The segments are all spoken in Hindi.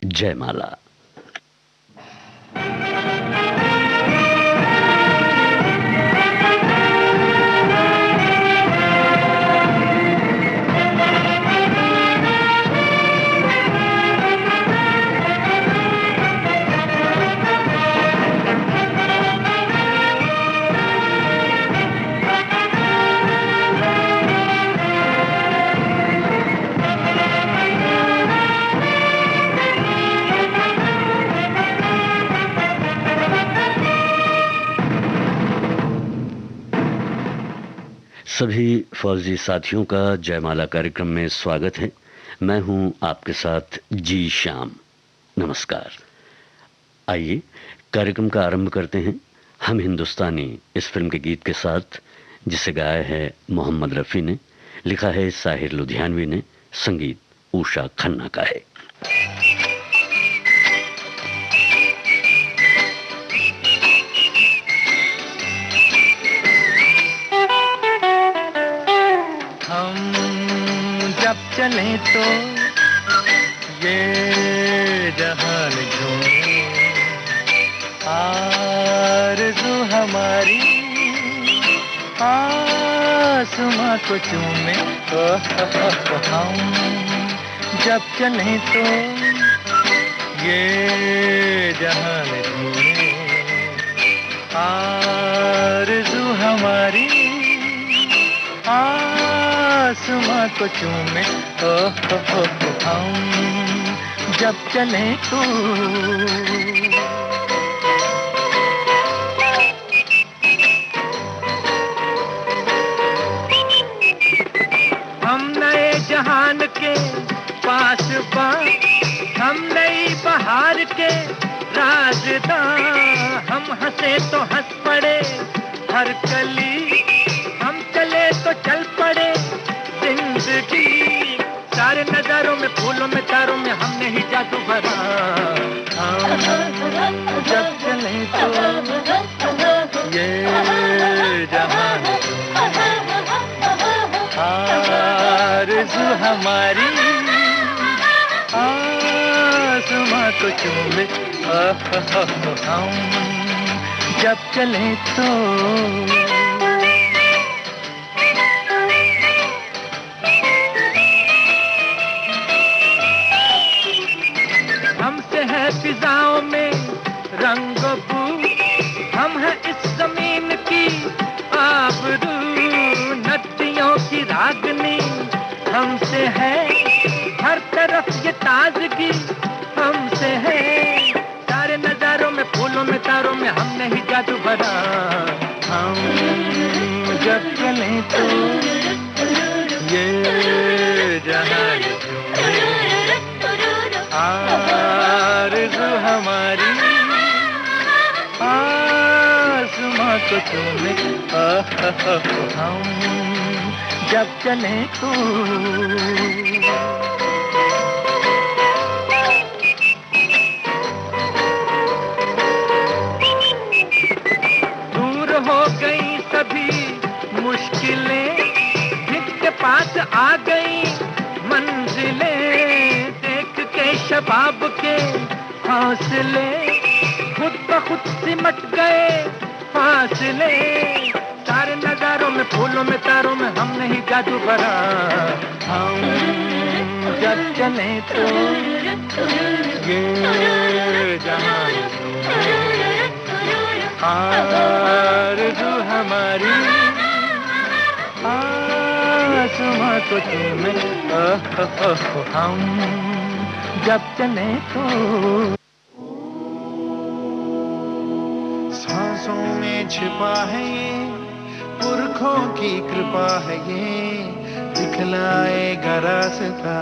जयमाला। सभी फौजी साथियों का जयमाला कार्यक्रम में स्वागत है। मैं हूं आपके साथ जी श्याम। नमस्कार। आइए कार्यक्रम का आरंभ करते हैं हम हिंदुस्तानी इस फिल्म के गीत के साथ, जिसे गाया है मोहम्मद रफ़ी ने, लिखा है साहिर लुधियानवी ने, संगीत उषा खन्ना का है। जब चले तो ये जहान झूमे, आरज़ू हमारी आसमां को चूमे। हम जब चले तो ये जहान झूमे, आरज़ू हमारी आसमां को चूमे। हम जब चले तो हम नए जहान के पासबान, हम नई बहार के राज़दां। हम हंसे तो हंस पड़े हर कली, हम चले तो चल पड़े जिंदगी। सारे नजारों में, फूलों में, तारों में हमने ही जादू भरा। हम जब चले तो ये जहान आरज़ू हमारी आसमां को चूमे। हम जब चले तो हमसे है फिजाओं में रंग बू, हम हैं इस जमीन की आबरू। नदियों की रागनी हमसे है, हर तरफ ये ताजगी हमसे है। सारे नजारों में, फूलों में, तारों में हमने ही जादू भरा। हम जब चले तो ये जहान आरज़ू हमारी आसमां को चूमे। हम जब चले तो दूर हो गई सभी मुश्किलें, जिसके पास आ गई मंजिलें। देख के शबाब के हौसले खुद ब खुद सिमट गए फासले। सारे नजारों में, फूलों में, तारों में हमने ही जादू भरा। हम जब चले तो ये जहान आरज़ू हमारी आसमां को चूमे। हम जब चले तो सांसों में छिपा है ये, पुरखों की कृपा है ये, दिखलाएगा रास्ता।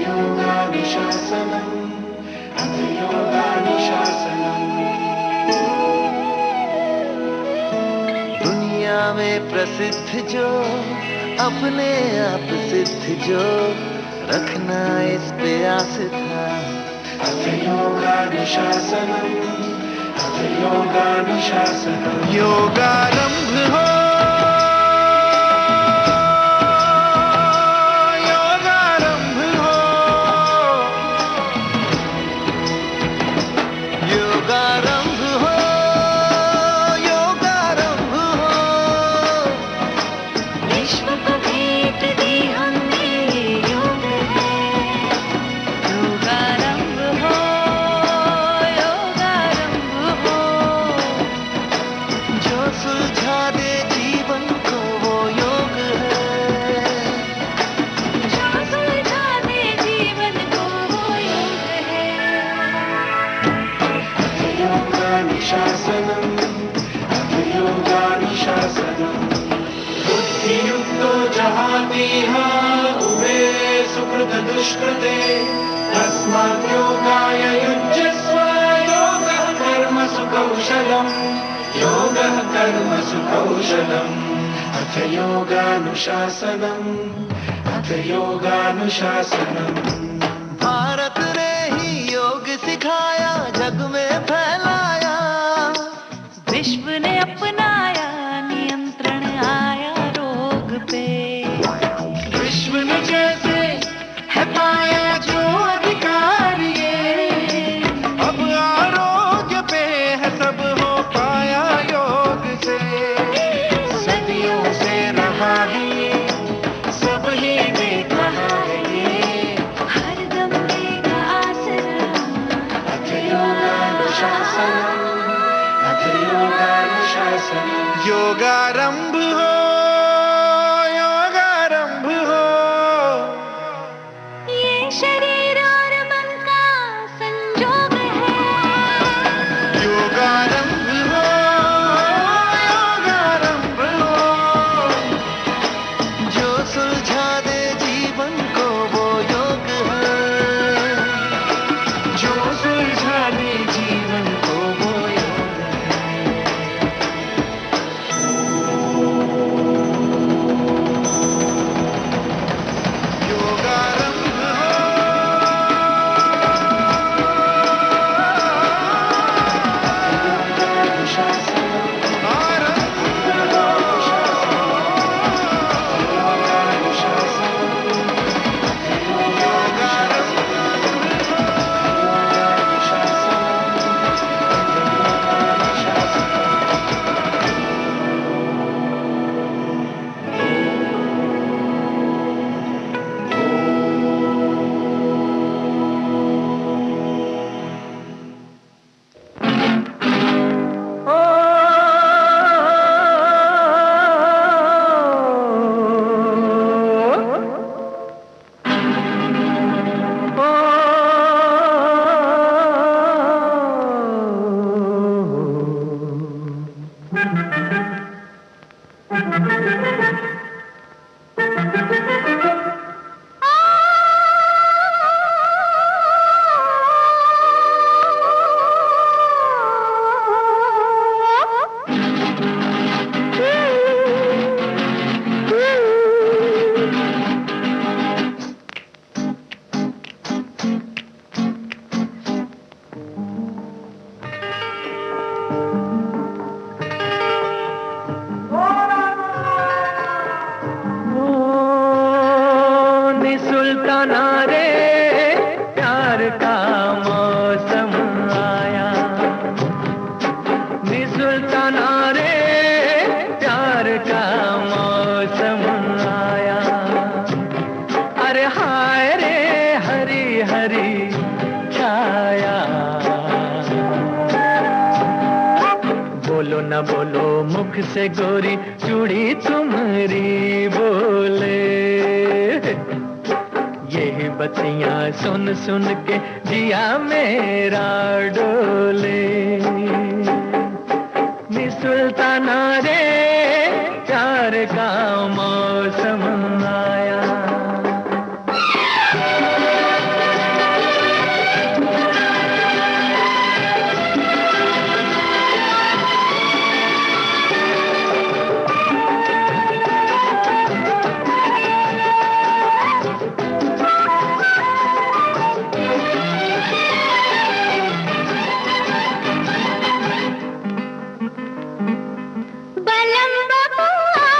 योगानुशासनम, योगानुशासनम। दुनिया में प्रसिद्ध जो, अपने आप सिद्ध जो, रखना इस पे आस था। योगानुशासनम, योगानुशासनम। योगारंभ हो, योगारंभ हो, भक्तिहा उभे सुकृत दुष्कृते तस्मात् योगाय युज्यस्व योगः कर्मसु कौशलम् योगः कर्मसु कौशलम् अथ योगानुशासनम् अथ योगानुशासनम् भारत ने ही योग सिखाया जग में फैलाया विश्व ने अपनाया नियंत्रण आया रोग पे विश्व ने जैसे है पाया जो अधिकार ये अब आरोग्य पे है सब हो पाया योग से सदियों से रहा है ये सब ही देख रहा है ये हरदम देगा आसरा अथ योगानुशासनम् अथ योगानुशासनम् योगारंभ हो योगारंभ हो ये शरीर और मन का संजोग है योगारंभ हो योगारंभ हो जो सुलझा दे जीवन को वो योग है जो सुलझा दे जीवन को वो योग है योगारंभ सुल्ताना रे प्यार का मौसम आया नी सुल्ताना रे प्यार का मौसम आया अरे हाय रे हरी हरी छाया बोलो न बोलो मुख से गोरी चूड़ी तुम्हारी बोले यही बतियां सुन सुन के जिया मेरा डोले नी सुल्ताना रे प्यार का मौसम आया बलम बबुआ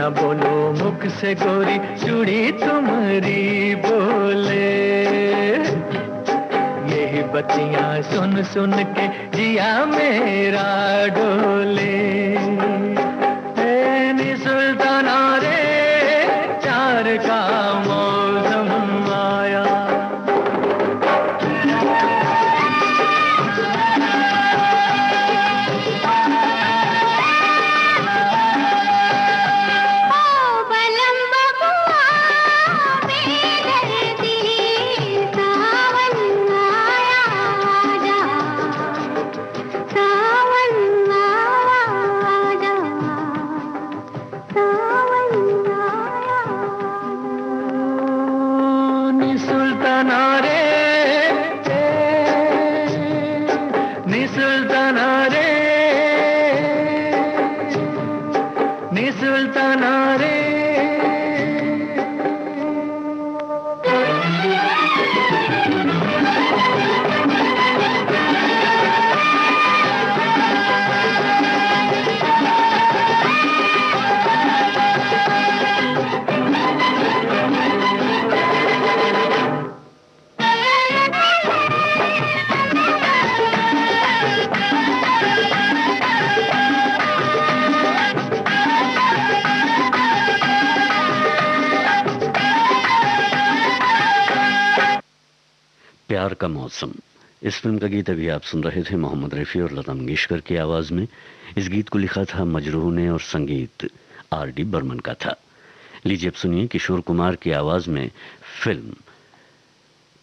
न बोलो मुख से गोरी चूड़ी तुम्हारी बोले। यही बत्तियां सुन सुन के जिया मेरा डोले। नी सुल्ताना रे चार का मौसम आया। प्यार का मौसम, इस फिल्म का गीत अभी आप सुन रहे थे मोहम्मद रफ़ी और लता मंगेशकर की आवाज में। इस गीत को लिखा था मजरूह ने और संगीत आर.डी. बर्मन का था। लीजिए अब सुनिए किशोर कुमार की आवाज में फिल्म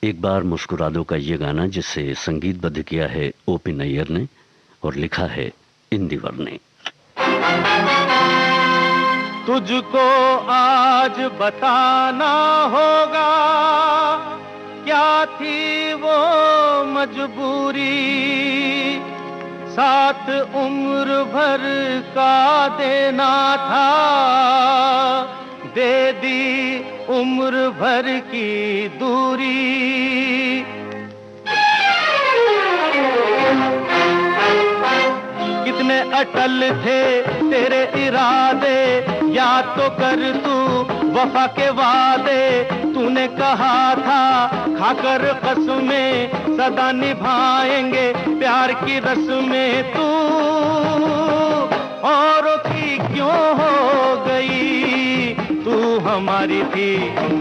एक बार मुस्कुरा दो का ये गाना, जिसे संगीतबद्ध किया है ओ.पी. नैयर ने और लिखा है इंदिवर ने। तुझको आज बताना होगा क्या थी वो मजबूरी, साथ उम्र भर का देना था, दे दी उम्र भर की दूरी। कितने अटल थे तेरे इरादे, याद तो कर तू वफा के वादे। तूने कहा था खाकर कसमें सदा निभाएंगे प्यार की रस्में। तू औरों की क्यों हो गई, तू हमारी थी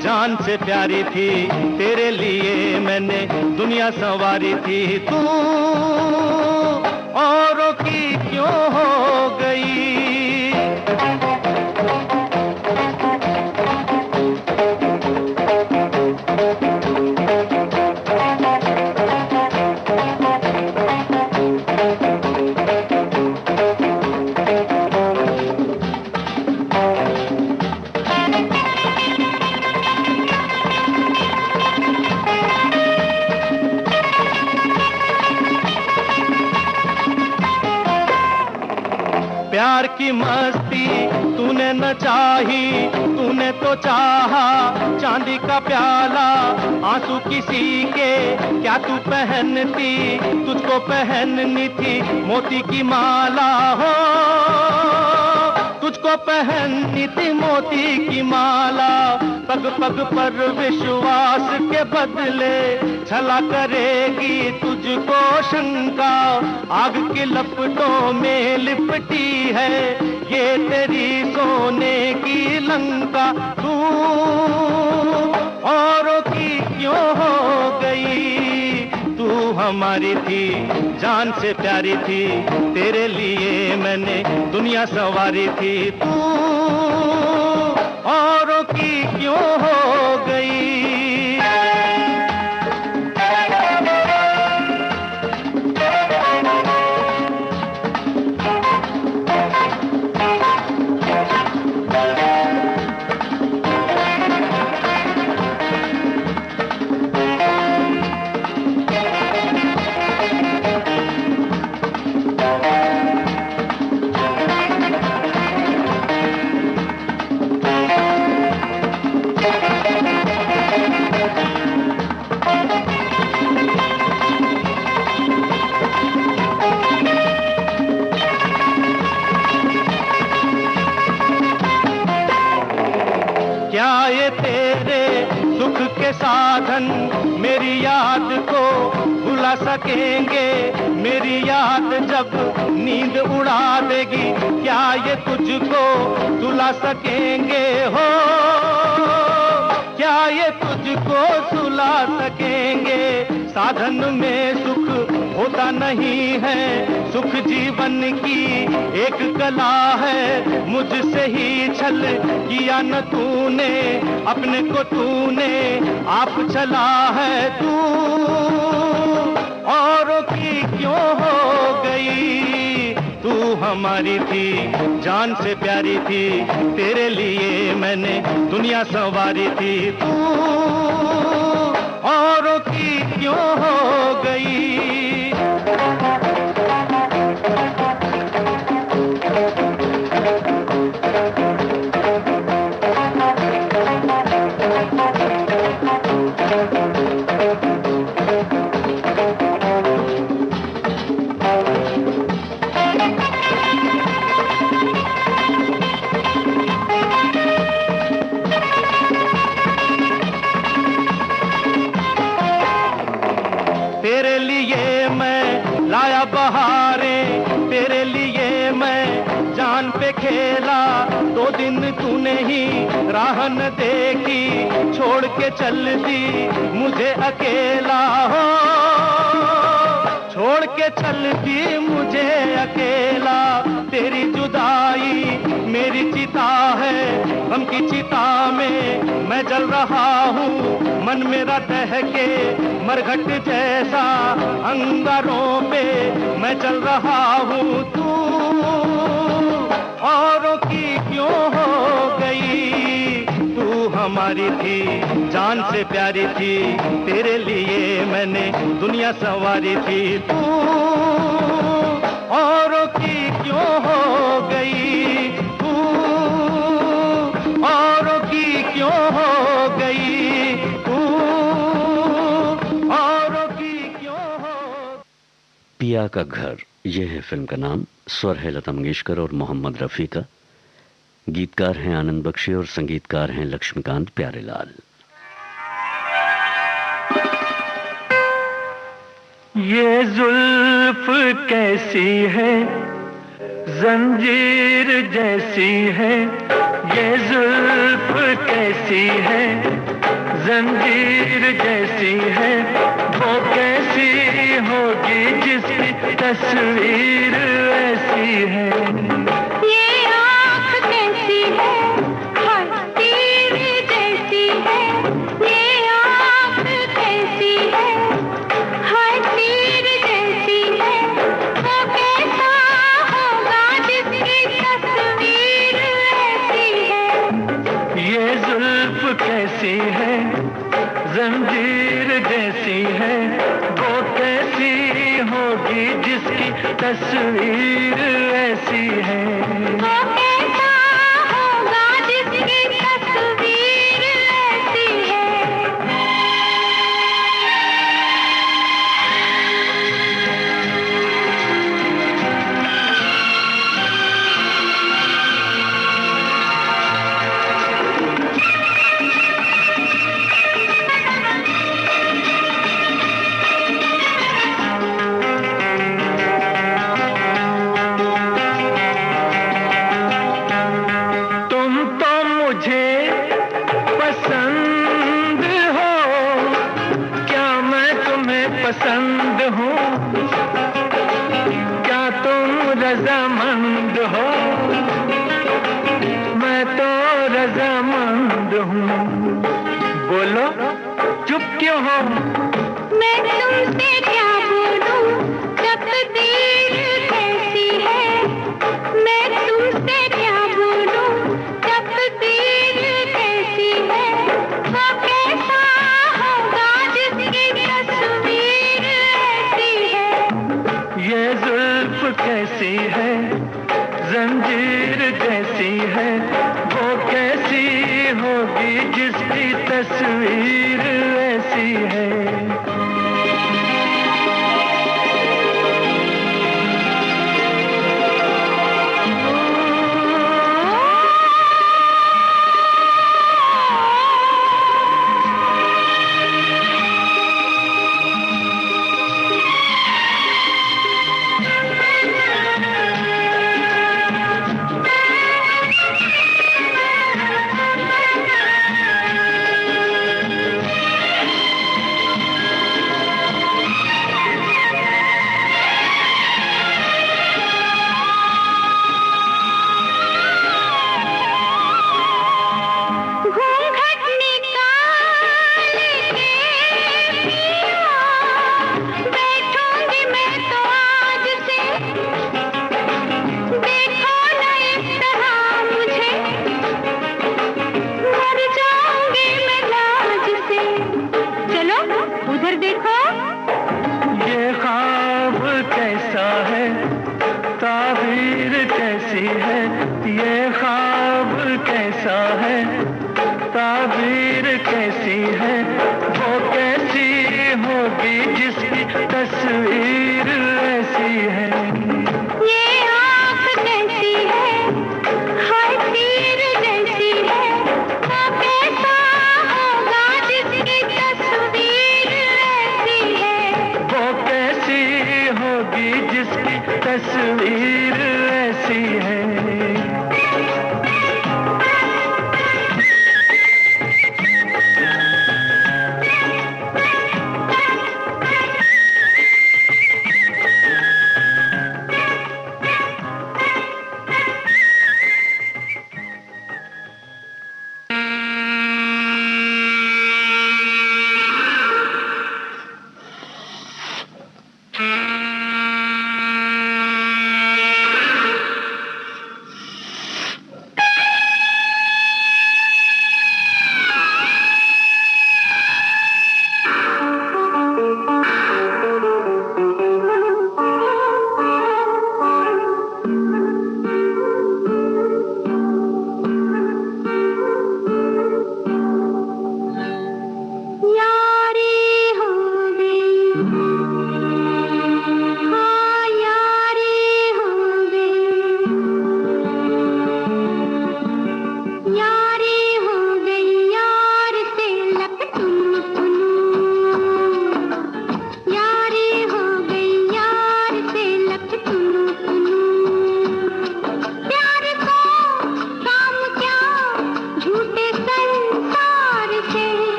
जान से प्यारी थी, तेरे लिए मैंने दुनिया संवारी थी। तू औरों की क्यों हो गई। प्यार की मस्ती तूने न चाही, तूने तो चाहा चांदी का प्याला। आंसू किसी के क्या तू पहनती, तुझको पहननी थी मोती की माला। हो तुझको पहननी थी मोती की माला। पग पग पर विश्वास के बदले छला करेगी तुझको शंका। आग की लपटों में लिपटी है ये तेरी सोने की लंका। तू औरों की क्यों हो गई, तू हमारी थी जान से प्यारी थी, तेरे लिए मैंने दुनिया संवारी थी। तू औरों की क्यों हो गई। क्या ये तेरे सुख के साधन मेरी याद को भुला सकेंगे? मेरी याद जब नींद उड़ा देगी, क्या ये तुझको सुला सकेंगे? हो क्या ये तुझको सुला सकेंगे? साधन में सुख होता नहीं है, सुख जीवन की एक कला है। मुझसे ही छल किया न तूने, अपने को तूने आप चला है। तू औरों की क्यों हो गई? तू हमारी थी, जान से प्यारी थी, तेरे लिए मैंने दुनिया संवारी थी। तू औरों की क्यों हो गई? तेरे लिए मैं लाया बहारें, तेरे लिए मैं जान पे खेला। 2 दिन तूने ही राह न देखी, छोड़ के चल दी मुझे अकेला। हो छोड़ के चल दी मुझे अकेला। तेरी जुदाई मेरी चिता है, गम की चिता में मैं जल रहा हूँ। मन मेरा दहके मरघट जैसा, अंगारों पे मैं चल रहा हूँ। तू औरों की क्यों हो गई? तू हमारी थी, जान से प्यारी थी, तेरे लिए मैंने दुनिया संवारी थी। तू औरों की क्यों हो गई? तू औरों की क्यों हो गई? तू औरों की क्यों हो? पिया का घर, यह है फिल्म का नाम। स्वर है लता मंगेशकर और मोहम्मद रफ़ी का। गीतकार हैं आनंद बख्शी और संगीतकार हैं लक्ष्मीकांत प्यारेलाल। ये जुल्फ कैसी है, जंजीर जैसी है। ये जुल्फ कैसी है, जंजीर जैसी है। वो कैसी होगी जिसकी तस्वीर ऐसी है। ये आँख कैसी है, हाय तीर जैसी है। ये आँख कैसी है, हाय तीर जैसी है। वो कैसा होगा जिसकी तस्वीर ऐसी है। ये जुल्फ कैसी है, जंजीर जैसी है। वो कैसी होगी जिसकी तस्वीर ऐसी है। वो कैसा होगा जिसकी तस्वीर ऐसी है। तुम तो मुझे पसंद हो, क्या मैं तुम्हें पसंद हूँ? क्या तुम रजामंद हो? मैं तो रजामंद हूँ। बोलो चुप क्यों हो? मैं तुमसे क्या बोलूं, तकदीर कैसी है। मैं तुमसे क्या बोलूं, तकदीर कैसी है। वो कैसा होगा जिसकी तस्वीर ऐसी है। ये जुल्फ कैसी है, जंजीर जैसी है। वो कैसी होगी जिसकी तस्वीर ऐसी है। कैसा है, ताबीर कैसी है, वो कैसी होगी जिसकी तस्वीर ऐसी है। ये आँख कैसी है, हाय तीर जैसी है, वो कैसा होगा जिसकी तस्वीर ऐसी है। वो कैसी होगी जिसकी तस्वीर ऐसी है।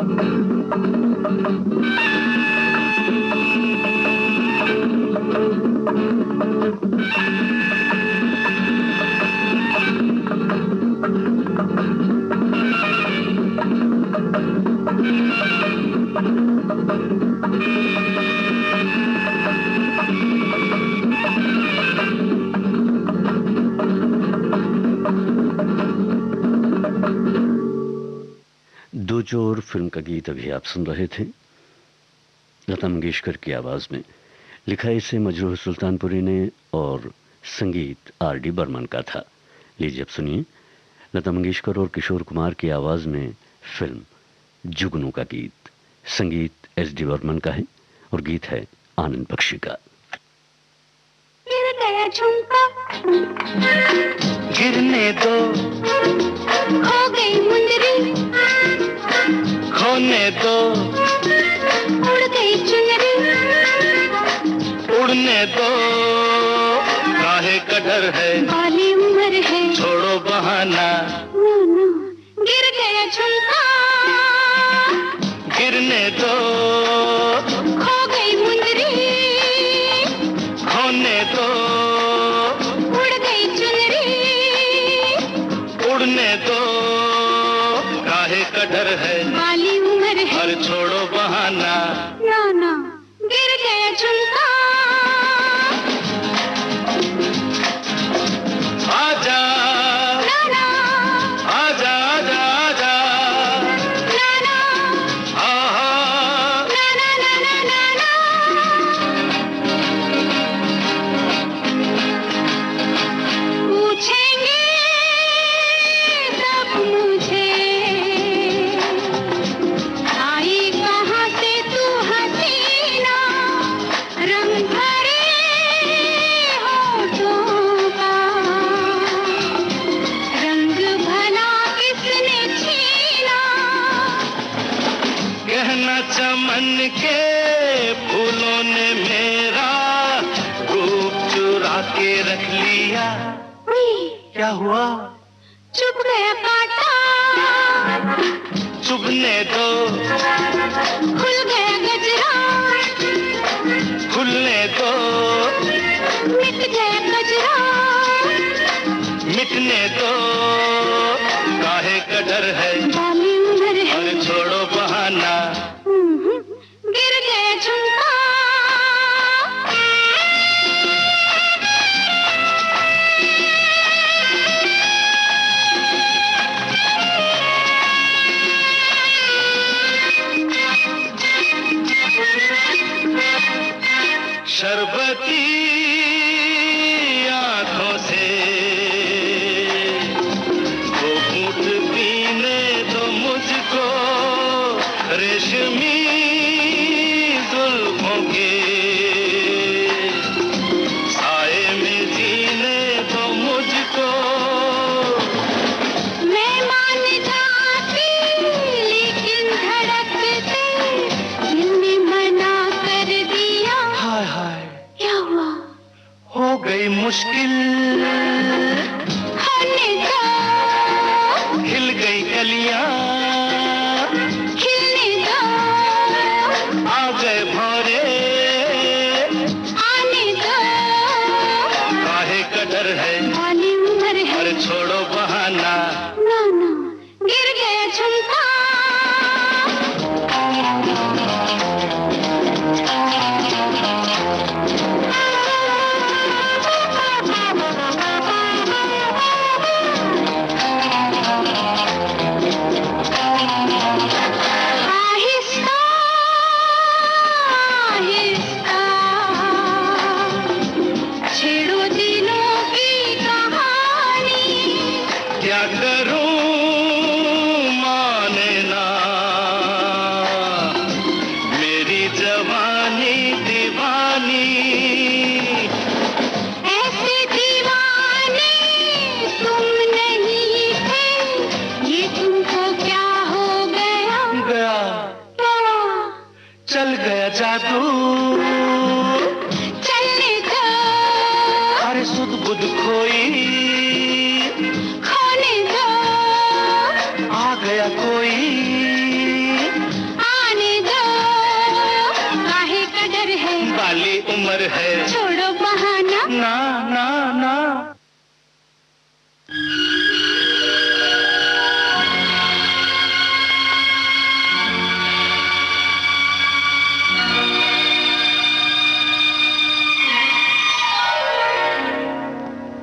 दो चोर फिल्म का गीत अभी आप सुन रहे थे, लता मंगेशकर की आवाज में। लिखा इसे मजरूह सुल्तानपुरी ने और संगीत आर.डी. बर्मन का था। लीजिए अब सुनिए लता मंगेशकर और किशोर कुमार की आवाज में फिल्म जुगनू का गीत। संगीत एस.डी. बर्मन का है और गीत है आनंद बख्शी का। गिर गया झुमका, गिरने दो, खो गई मुंदरी, खोने दो, उड़ गई चुनरी, उड़ने दो, काहे का डर है, बाली उम्र है, छोड़ो बहाना। नो नो, गिर गया झुमका, गिरने दो, खो गई मुंदरी, खोने दो, उड़ गई चुनरी, उड़ने दो, काहे का डर है, बाली उम्र है, और छोड़ो बहाना। नो नो, गिर गया झुमका, आजा ना ना, आजा आजा आजा, ना ना, आहा ना ना ना ना ना ना। पूछेंगे सब मुझे, आई कहाँ से तू हसीना, रंग भरे होठों का, रंग भला किसने छीना। कहना चमन के फूलों ने मेरा रूप चुरा के रख लिया। क्या हुआ? चुप गया कांटा, चुभने दो, खुल गया गजरा, खुलने दो, मिट गया गजरा, मिटने दो, काहे का डर है, बाली उम्र है, और छोड़ो बहाना। गिर गया झुमका। शरबती आंखों से वो घूंट पीने दो मुझको, रेशमी जुल्फों के साए में जीने दो मुझको। मैं मान जाती लेकिन धड़कते दिल ने मना कर दिया। हाय हाय क्या हुआ? हो गई मुश्किल, होने दो, खिल गई कलियां, खिलने दो, आ गए भौरे, आने दो, काहे का डर है, बाली उम्र है, अरे छोड़ो बहाना। ना ना, गिर गया झुमका। आहिस्ता आहिस्ता छेड़ो दिलों की कहानी, क्या करूं माने ना, मेरी जवानी दीवानी। ऐसे दीवाने तुम नहीं थे, ये तुमको क्या हो गया? गया क्या चल गया जादू, चलने दो, अरे सुध बुध खोई, खोने दो, आ गया कोई, उम्र है। छोड़ो बहाना, ना ना ना।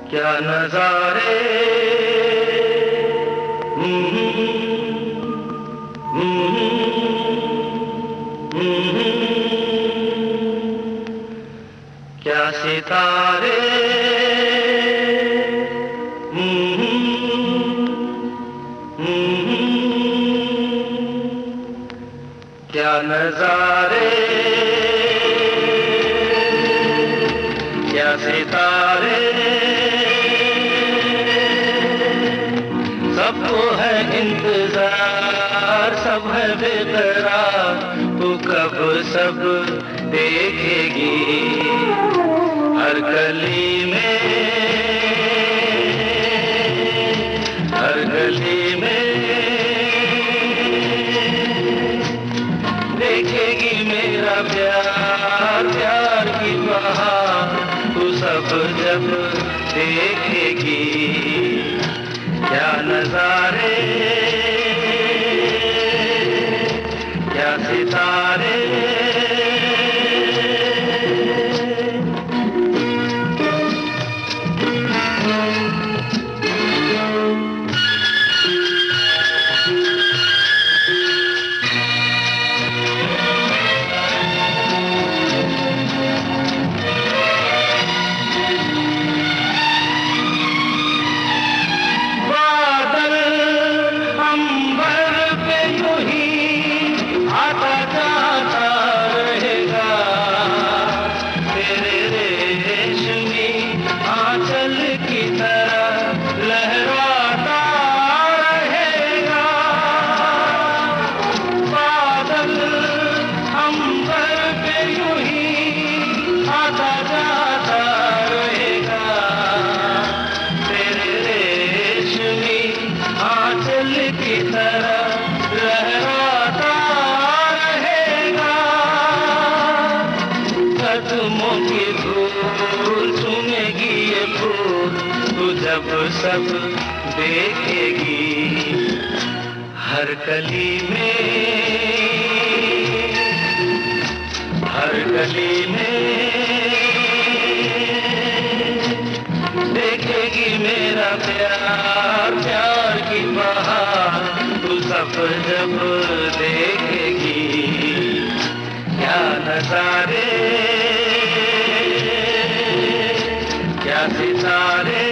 क्या नजारे, क्या सितारे, क्या नजारे, क्या सितारे, सबको है इंतजार, सब है बेकरार, तू कब सब देखेगी। हर गली में, हर गली में देखेगी मेरा प्यार, प्यार की बहार, तू सब जब देखेगी। क्या नजारे, क्या सितारे, सब देखेगी। हर गली में, हर गली में देखेगी मेरा प्यार, प्यार की बहार, तू सब जब देखेगी। क्या नजारे, क्या सितारे,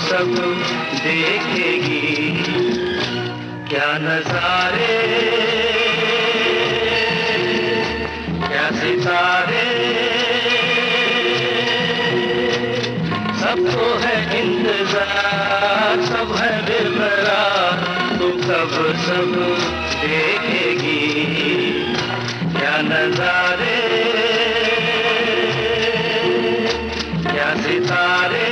सब देखेगी। क्या नजारे, क्या सितारे, सबको है इंतजार, सब है बेकरार, तू कब सब देखेगी। क्या नजारे, क्या सितारे,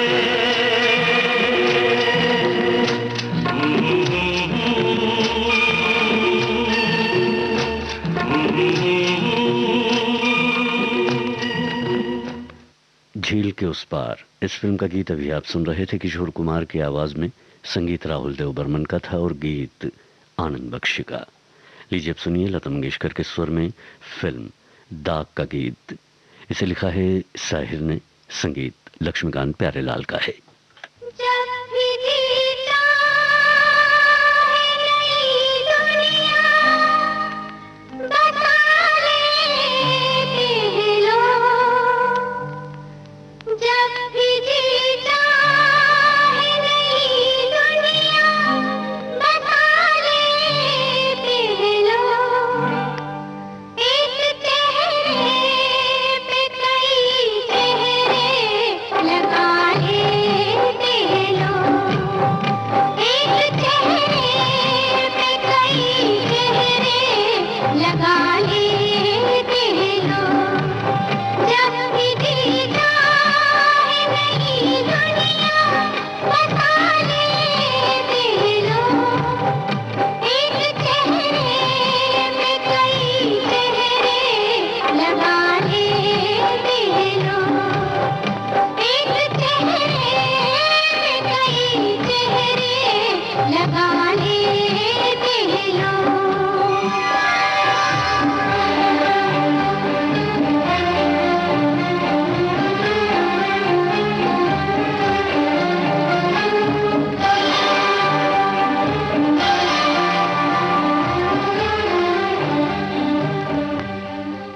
झील के उस पार। इस फिल्म का गीत अभी आप सुन रहे थे किशोर कुमार की आवाज में, संगीत राहुल देव बर्मन का था और गीत आनंद बख्शी का। लीजिए अब सुनिए लता मंगेशकर के स्वर में फिल्म दाग का गीत। इसे लिखा है साहिर ने, संगीत लक्ष्मीकांत प्यारेलाल का है। जब भी जीता है नई दुनिया, बता लेते हैं लोग। जब भी जीता है नई दुनिया, बता लेते हैं लोग। एक चेहरे पे कई चेहरे लगा लेते हैं लोग। एक चेहरे पे कई चेहरे लगा लेते हैं लोग। जब भी जीता है नई दुनिया, बता लेते हैं लोग। एक चेहरे पे कई चेहरे लगा लेते हैं लोग। एक चेहरे पे कई चेहरे लगा लेते हैं लोग।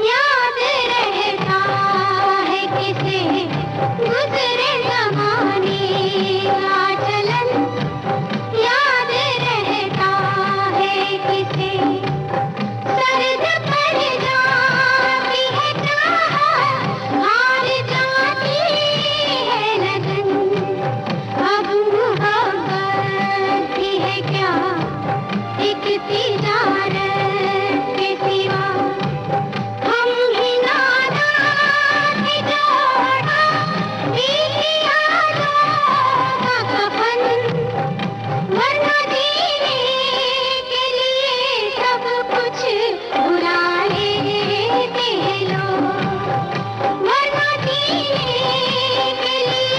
याद रहता है किसे गुजरे ज़माने का चलन। याद रहता है किसे सर्द पर जाती है चाहत, हार जाती है लगन। अब मोहब्बत भी है क्या एक तिजारत के सिवा। हम ही नादान थे जोड़ा बीती यादों का कफन। वरना जीने के लिए सब कुछ भुला लेते हैं लोग। वरना जीने के लिए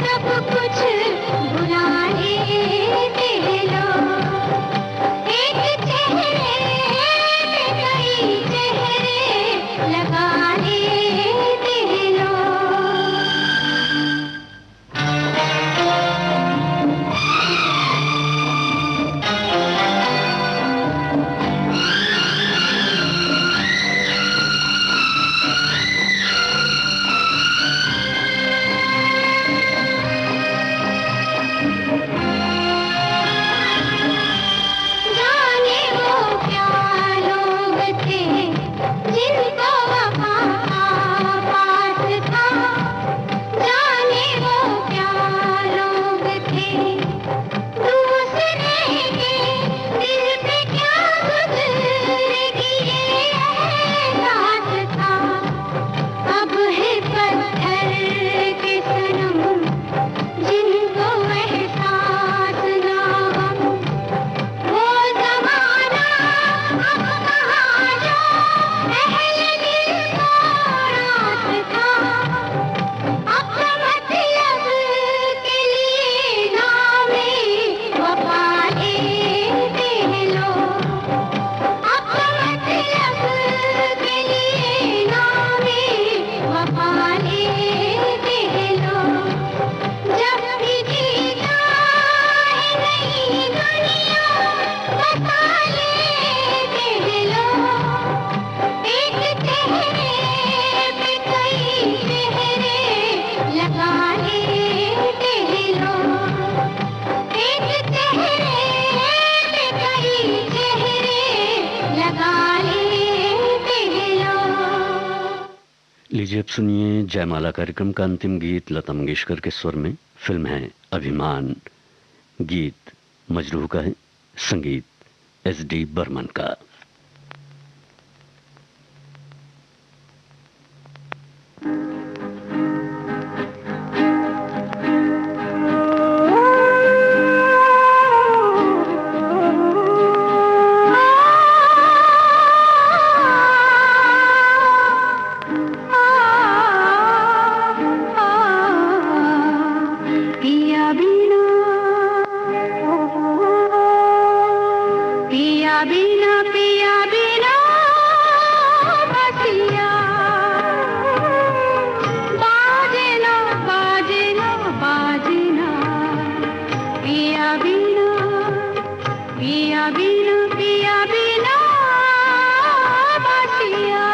सब कुछ भुला लेते हैं लोग। एक चेहरे पे कई चेहरे लगा लेते हैं लोग। जाने वो क्या लोग थे जिनको वफा का पास था। जाने वो क्या लोग थे दूसरे के दिल पे क्या गुजरेगी ये एहसास था। अब है पत्थर के सनम जिनको एहसास ना हम। वो ज़माना अब कहाँ जो अहले दिल को रास था। अपने मतलब के लिए नामे वफा लेते हैं लोग। अपने मतलब के लिए नामे वफा लेते हैं लोग। जब भी जीता है नई दुनिया, बता लेते हैं लोग। एक चेहरे पे कई चेहरे लगा लेते हैं लोग। एक चेहरे पे कई चेहरे लगा लेते हैं लोग। लीजिए अब सुनिए जयमाला कार्यक्रम का अंतिम गीत लता मंगेशकर के स्वर में। फिल्म है अभिमान, गीत मजरूह का है, संगीत SD बर्मन का। पिया बिना पिया बिना पिया बिना पिया बिना पिया बिना बासिया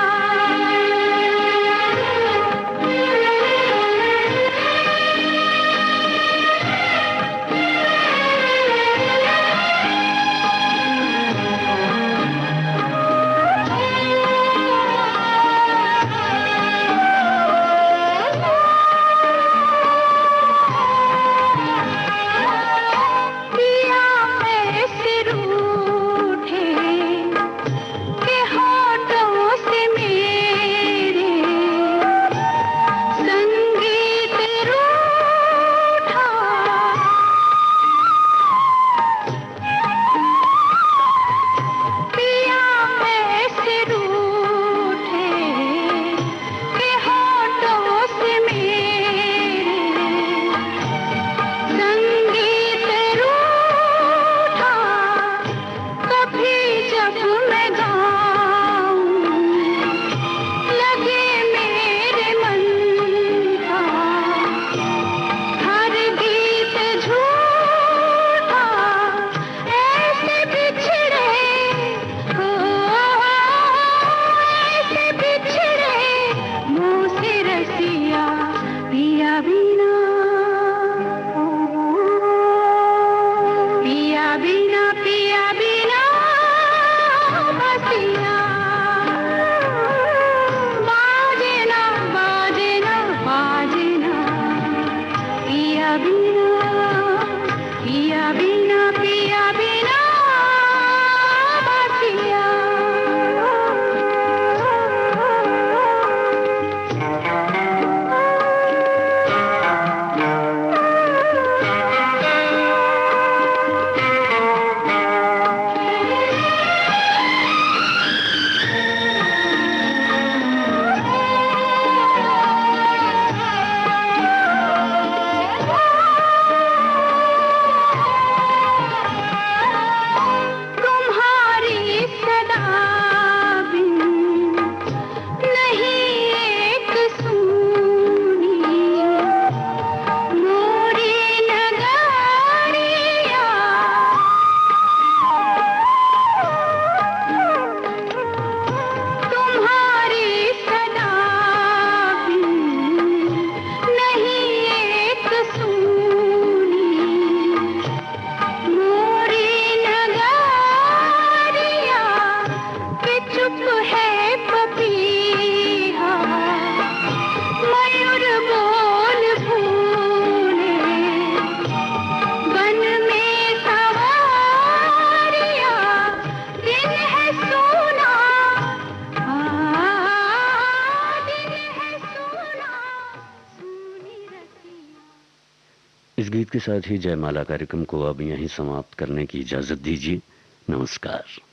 इस गीत के साथ ही जयमाला कार्यक्रम को अब यहीं समाप्त करने की इजाजत दीजिए। नमस्कार।